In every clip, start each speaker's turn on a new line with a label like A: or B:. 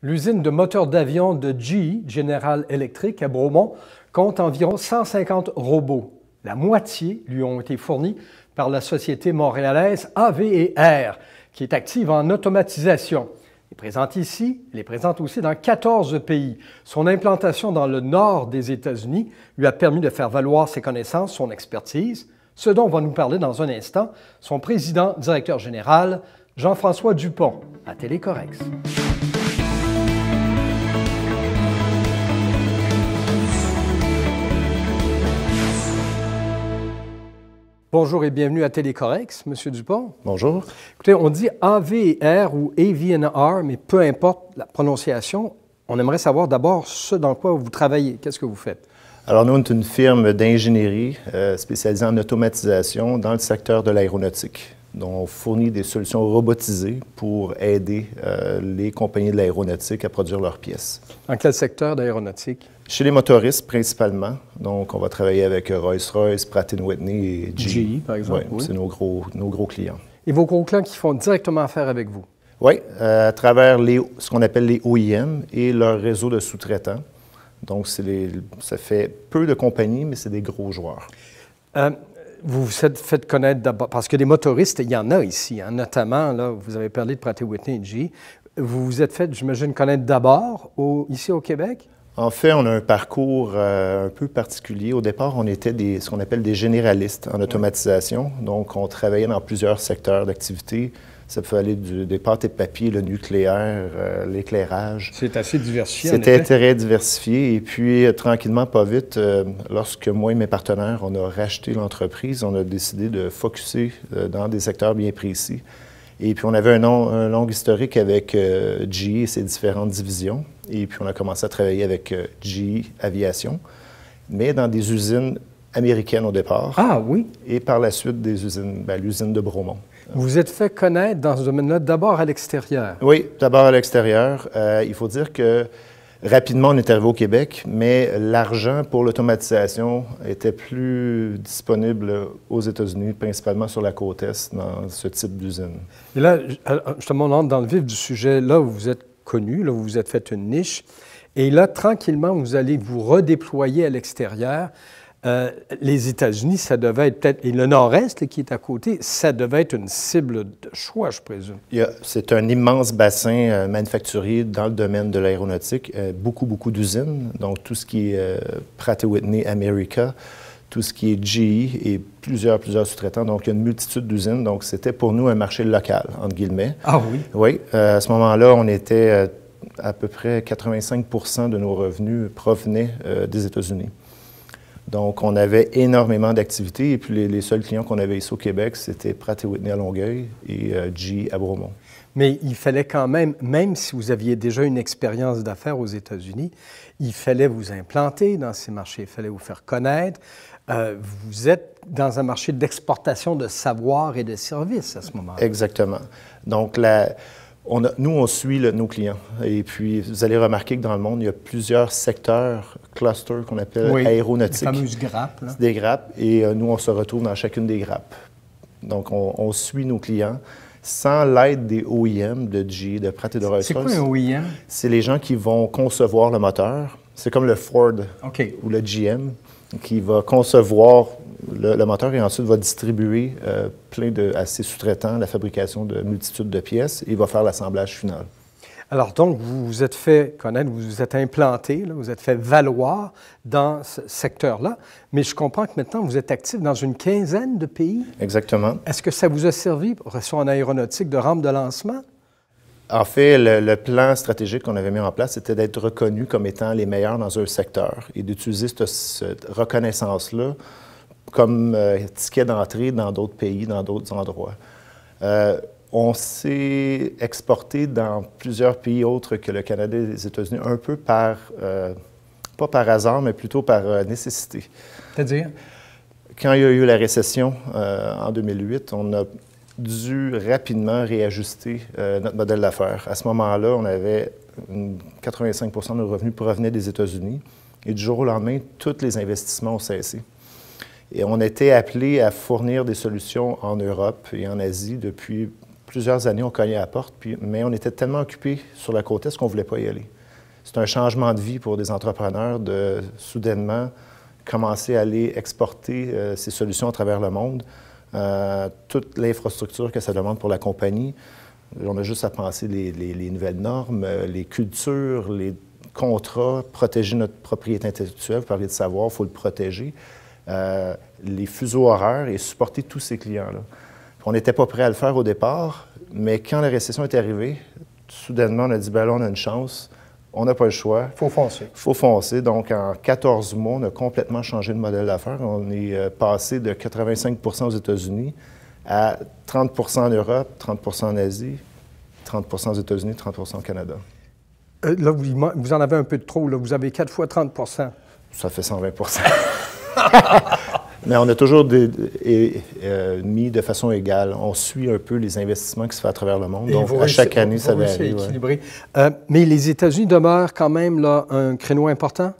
A: L'usine de moteurs d'avion de GE, General Electric, à Bromont, compte environ 150 robots. La moitié lui ont été fournis par la société montréalaise AV&R, qui est active en automatisation. Il est présente aussi dans 14 pays. Son implantation dans le nord des États-Unis lui a permis de faire valoir ses connaissances, son expertise, ce dont va nous parler dans un instant son président directeur général, Jean-François Dupont, à Télécorrex. Bonjour et bienvenue à Télécorrex, M. Dupont.
B: Bonjour.
A: Écoutez, on dit AV&R ou AV&R, mais peu importe la prononciation, on aimerait savoir d'abord ce dans quoi vous travaillez. Qu'est-ce que vous faites?
B: Alors, nous, on est une firme d'ingénierie spécialisée en automatisation dans le secteur de l'aéronautique. Donc, on fournit des solutions robotisées pour aider les compagnies de l'aéronautique à produire leurs pièces.
A: Dans quel secteur d'aéronautique?
B: Chez les motoristes, principalement. Donc, on va travailler avec Rolls-Royce, Pratt & Whitney et GE.
A: GE, par exemple.
B: Oui, c'est nos gros clients.
A: Et vos gros clients qui font directement affaire avec vous?
B: Oui, à travers ce qu'on appelle les OEM et leur réseau de sous-traitants. Donc, ça fait peu de compagnies, mais c'est des gros joueurs.
A: Vous vous êtes fait connaître d'abord, parce que des motoristes, il y en a ici, hein, notamment, là, vous avez parlé de Pratt & Whitney et GE. Vous vous êtes fait, j'imagine, connaître d'abord ici au Québec?
B: En fait, on a un parcours un peu particulier. Au départ, on était ce qu'on appelle des généralistes en automatisation. Donc, on travaillait dans plusieurs secteurs d'activité. Ça peut aller des pâtes et papier, le nucléaire, l'éclairage.
A: C'est assez diversifié.
B: C'était très diversifié. Et puis, tranquillement, pas vite, lorsque moi et mes partenaires, on a racheté l'entreprise, on a décidé de focusser dans des secteurs bien précis. Et puis, on avait un long historique avec GE et ses différentes divisions. Et puis, on a commencé à travailler avec GE Aviation, mais dans des usines américaines au départ.
A: Ah oui?
B: Et par la suite, l'usine de Bromont.
A: Vous vous êtes fait connaître dans ce domaine-là d'abord à l'extérieur.
B: Oui, d'abord à l'extérieur. Il faut dire que rapidement, on est arrivé au Québec, mais l'argent pour l'automatisation était plus disponible aux États-Unis, principalement sur la côte Est, dans ce type d'usine.
A: Et là, justement, on entre dans le vif du sujet. Là, vous vous êtes connu, là, vous vous êtes fait une niche. Et là, tranquillement, vous allez vous redéployer à l'extérieur. Les États-Unis, ça devait être peut-être, et le Nord-Est qui est à côté, ça devait être une cible de choix, je présume.
B: C'est un immense bassin manufacturier dans le domaine de l'aéronautique, beaucoup d'usines, donc tout ce qui est Pratt & Whitney America, tout ce qui est GE et plusieurs sous-traitants, donc il y a une multitude d'usines, donc c'était pour nous un marché local, entre guillemets.
A: Ah oui?
B: Oui, à ce moment-là, on était à peu près 85 % de nos revenus provenaient des États-Unis. Donc, on avait énormément d'activités et puis les seuls clients qu'on avait ici au Québec, c'était Pratt & Whitney à Longueuil et GE à Bromont. Mais
A: il fallait quand même si vous aviez déjà une expérience d'affaires aux États-Unis, il fallait vous implanter dans ces marchés, il fallait vous faire connaître. Vous êtes dans un marché d'exportation de savoir et de services à ce moment-là.
B: Exactement. Donc, nous, on suit nos clients. Et puis, vous allez remarquer que dans le monde, il y a plusieurs secteurs, clusters qu'on appelle aéronautiques.
A: Les fameuses grappes. Là.
B: Des grappes. Et nous, on se retrouve dans chacune des grappes. Donc, on suit nos clients sans l'aide des OEM de GE, de Pratt et de Rolls-Royce.
A: C'est quoi un OEM?
B: C'est les gens qui vont concevoir le moteur. C'est comme le Ford ou le GM qui va concevoir le moteur et ensuite va distribuer à ses sous-traitants la fabrication de multitudes de pièces et va faire l'assemblage final. Alors donc, vous vous êtes fait connaître, vous vous êtes implanté, là, vous vous êtes fait valoir dans ce secteur-là, mais je comprends que maintenant, vous êtes actif dans une quinzaine de pays. Exactement. Est-ce que ça vous a servi, soit en aéronautique, de rampe de lancement? En fait, le plan stratégique qu'on avait mis en place, c'était d'être reconnu comme étant les meilleurs dans un secteur et d'utiliser cette reconnaissance-là comme ticket d'entrée dans d'autres pays, dans d'autres endroits. On s'est exporté dans plusieurs pays autres que le Canada et les États-Unis, un peu pas par hasard, mais plutôt par nécessité. C'est-à-dire? Quand il y a eu la récession en 2008, on a dû rapidement réajuster notre modèle d'affaires. À ce moment-là, on avait 85 % de nos revenus provenaient des États-Unis et du jour au lendemain, tous les investissements ont cessé. Et on était appelé à fournir des solutions en Europe et en Asie depuis plusieurs années, on cognait à la porte, mais on était tellement occupés sur la côte est qu'on ne voulait pas y aller. C'est un changement de vie pour des entrepreneurs de soudainement commencer à aller exporter ces solutions à travers le monde. Toute l'infrastructure que ça demande pour la compagnie. On a juste à penser les nouvelles normes, les cultures, les contrats, protéger notre propriété intellectuelle. Vous parlez de savoir, il faut le protéger. Les fuseaux horaires et supporter tous ces clients-là. On n'était pas prêt à le faire au départ, mais quand la récession est arrivée, soudainement, on a dit, ben là, on a une chance, on n'a pas le choix.
A: Il faut foncer.
B: Il faut foncer. Donc, en 14 mois, on a complètement changé de modèle d'affaires. On est passé de 85 aux États-Unis à 30 en Europe, 30 en Asie, 30 aux États-Unis, 30 au Canada.
A: Là, vous en avez un peu de trop. Là. Vous avez 4 fois 30
B: Ça fait 120 Mais on a toujours mis de façon égale. On suit un peu les investissements qui se font à travers le monde. Donc, à chaque année, ça varie.
A: Équilibré. Mais les États-Unis demeurent quand même là, un créneau important?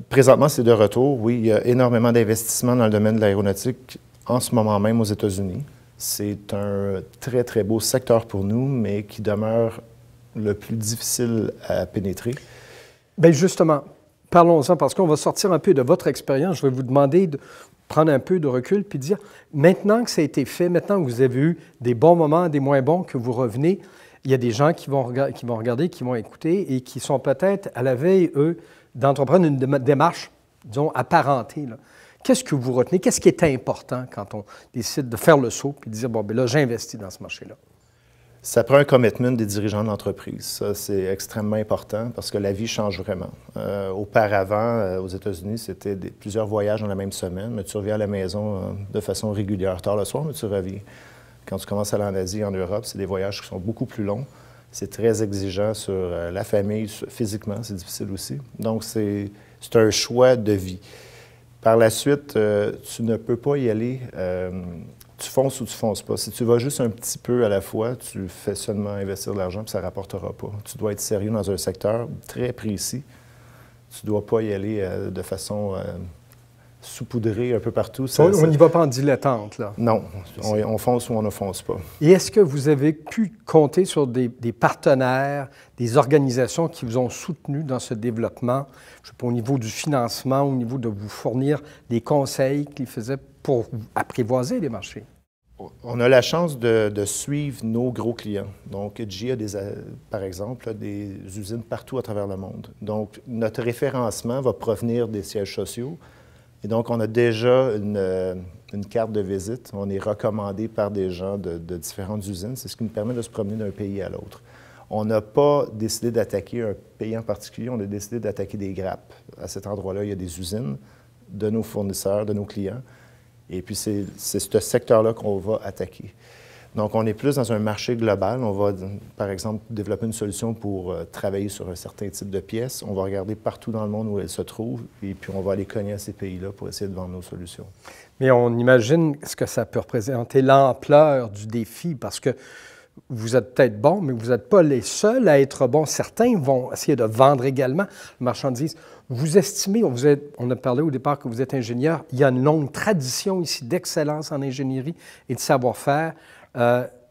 B: Présentement, c'est de retour. Oui, il y a énormément d'investissements dans le domaine de l'aéronautique en ce moment même aux États-Unis. C'est un très, très beau secteur pour nous, mais qui demeure le plus difficile à pénétrer.
A: Bien, justement, parlons-en, parce qu'on va sortir un peu de votre expérience. Je vais vous demander de prendre un peu de recul puis de dire, maintenant que ça a été fait, maintenant que vous avez eu des bons moments, des moins bons, que vous revenez, il y a des gens qui vont regarder, qui vont écouter et qui sont peut-être à la veille, eux, d'entreprendre une démarche, disons, apparentée. Qu'est-ce que vous retenez? Qu'est-ce qui est important quand on décide de faire le saut et de dire, bon, bien là, j'investis dans ce marché-là?
B: Ça prend un commitment des dirigeants de l'entreprise. Ça, c'est extrêmement important parce que la vie change vraiment. Auparavant, aux États-Unis, c'était plusieurs voyages dans la même semaine, mais tu reviens à la maison de façon régulière. Tard le soir, mais tu reviens. Quand tu commences à aller en Asie, en Europe, c'est des voyages qui sont beaucoup plus longs. C'est très exigeant sur la famille, physiquement, c'est difficile aussi. Donc, c'est un choix de vie. Par la suite, tu ne peux pas y aller... tu fonces ou tu fonces pas. Si tu vas juste un petit peu à la fois, tu fais seulement investir de l'argent puis ça ne rapportera pas. Tu dois être sérieux dans un secteur très précis. Tu ne dois pas y aller de façon saupoudrée un peu partout.
A: On n'y va pas en dilettante, là.
B: Non. On fonce ou on ne fonce pas.
A: Et est-ce que vous avez pu compter sur des partenaires, des organisations qui vous ont soutenu dans ce développement, je ne sais pas, au niveau du financement, au niveau de vous fournir des conseils qui faisaient pour apprivoiser les marchés?
B: On a la chance de suivre nos gros clients. Donc, GE a, par exemple, des usines partout à travers le monde. Donc, notre référencement va provenir des sièges sociaux. Et donc, on a déjà une carte de visite. On est recommandé par des gens de différentes usines. C'est ce qui nous permet de se promener d'un pays à l'autre. On n'a pas décidé d'attaquer un pays en particulier. On a décidé d'attaquer des grappes. À cet endroit-là, il y a des usines de nos fournisseurs, de nos clients. Et puis, c'est ce secteur-là qu'on va attaquer. Donc, on est plus dans un marché global. On va, par exemple, développer une solution pour travailler sur un certain type de pièces. On va regarder partout dans le monde où elles se trouvent et puis on va aller cogner à ces pays-là pour essayer de vendre nos solutions. Mais
A: on imagine ce que ça peut représenter, l'ampleur du défi, parce que vous êtes peut-être bon, mais vous n'êtes pas les seuls à être bons. Certains vont essayer de vendre également la marchandise. Vous estimez, on a parlé au départ que vous êtes ingénieur, il y a une longue tradition ici d'excellence en ingénierie et de savoir-faire.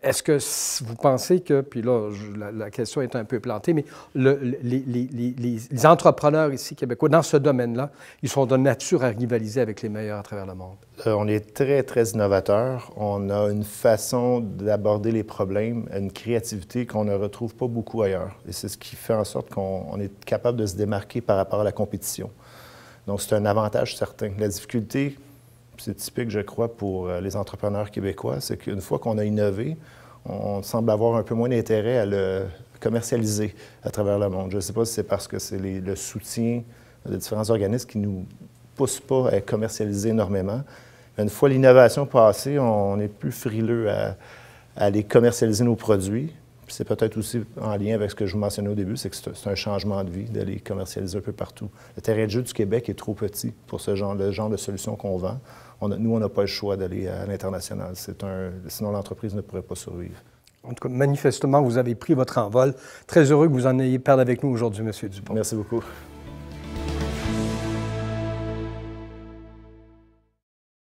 A: Est-ce que vous pensez que, puis là, la question est un peu plantée, mais les entrepreneurs ici québécois, dans ce domaine-là, ils sont de nature à rivaliser avec les meilleurs à travers le monde?
B: On est très, très innovateurs. On a une façon d'aborder les problèmes, une créativité qu'on ne retrouve pas beaucoup ailleurs. Et c'est ce qui fait en sorte qu'on est capable de se démarquer par rapport à la compétition. Donc, c'est un avantage certain. La difficulté... C'est typique, je crois, pour les entrepreneurs québécois, c'est qu'une fois qu'on a innové, on semble avoir un peu moins d'intérêt à le commercialiser à travers le monde. Je ne sais pas si c'est parce que c'est le soutien de différents organismes qui ne nous poussent pas à commercialiser énormément. Mais une fois l'innovation passée, on est plus frileux à aller commercialiser nos produits. C'est peut-être aussi en lien avec ce que je vous mentionnais au début, c'est que c'est un changement de vie d'aller commercialiser un peu partout. Le terrain de jeu du Québec est trop petit pour le genre de solution qu'on vend. Nous, on n'a pas le choix d'aller à l'international. Sinon, l'entreprise ne pourrait pas survivre.
A: En tout cas, manifestement, vous avez pris votre envol. Très heureux que vous en ayez parlé avec nous aujourd'hui, M. Dupont.
B: Merci beaucoup.